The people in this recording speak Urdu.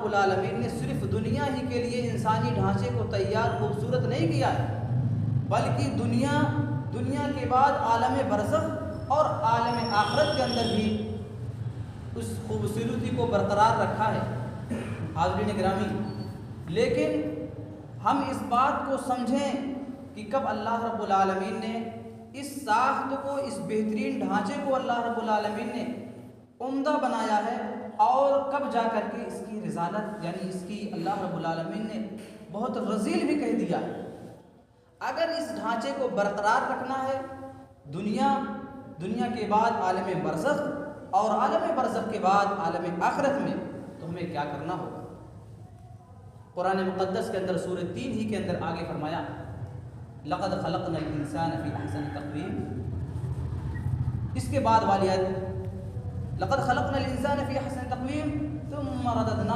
رب العالمین نے صرف دنیا ہی کے لیے انسانی ڈھانچے کو تیار خوبصورت نہیں کیا ہے، بلکہ دنیا کے بعد عالم برزخ اور عالم آخرت کے اندر بھی اس خوبصورتی کو برقرار رکھا ہے۔ حاضرین گرامی، لیکن ہم اس بات کو سمجھیں کہ کب اللہ رب العالمین نے اس ساخت کو، اس بہترین ڈھانچے کو اللہ رب العالمین نے عمدہ بنایا ہے، اور کب جا کر کے اس کی رذالت یعنی اس کی اللہ رب العالمین نے بہت رذیل بھی کہہ دیا ہے۔ اگر اس ڈھانچے کو برقرار رکھنا ہے دنیا کے بعد عالم برزخ اور عالم برزخ کے بعد عالم آخرت میں، تو ہمیں کیا کرنا ہوگا؟ قرآن مقدس کے اندر سورہ 3 ہی کے اندر آگے فرمایا، لقد خلقنا الانسان فی احسن تقویم۔ اس کے بعد والی آیت، لقد خلقنا الانسان فی احسن تقویم ثم رددناه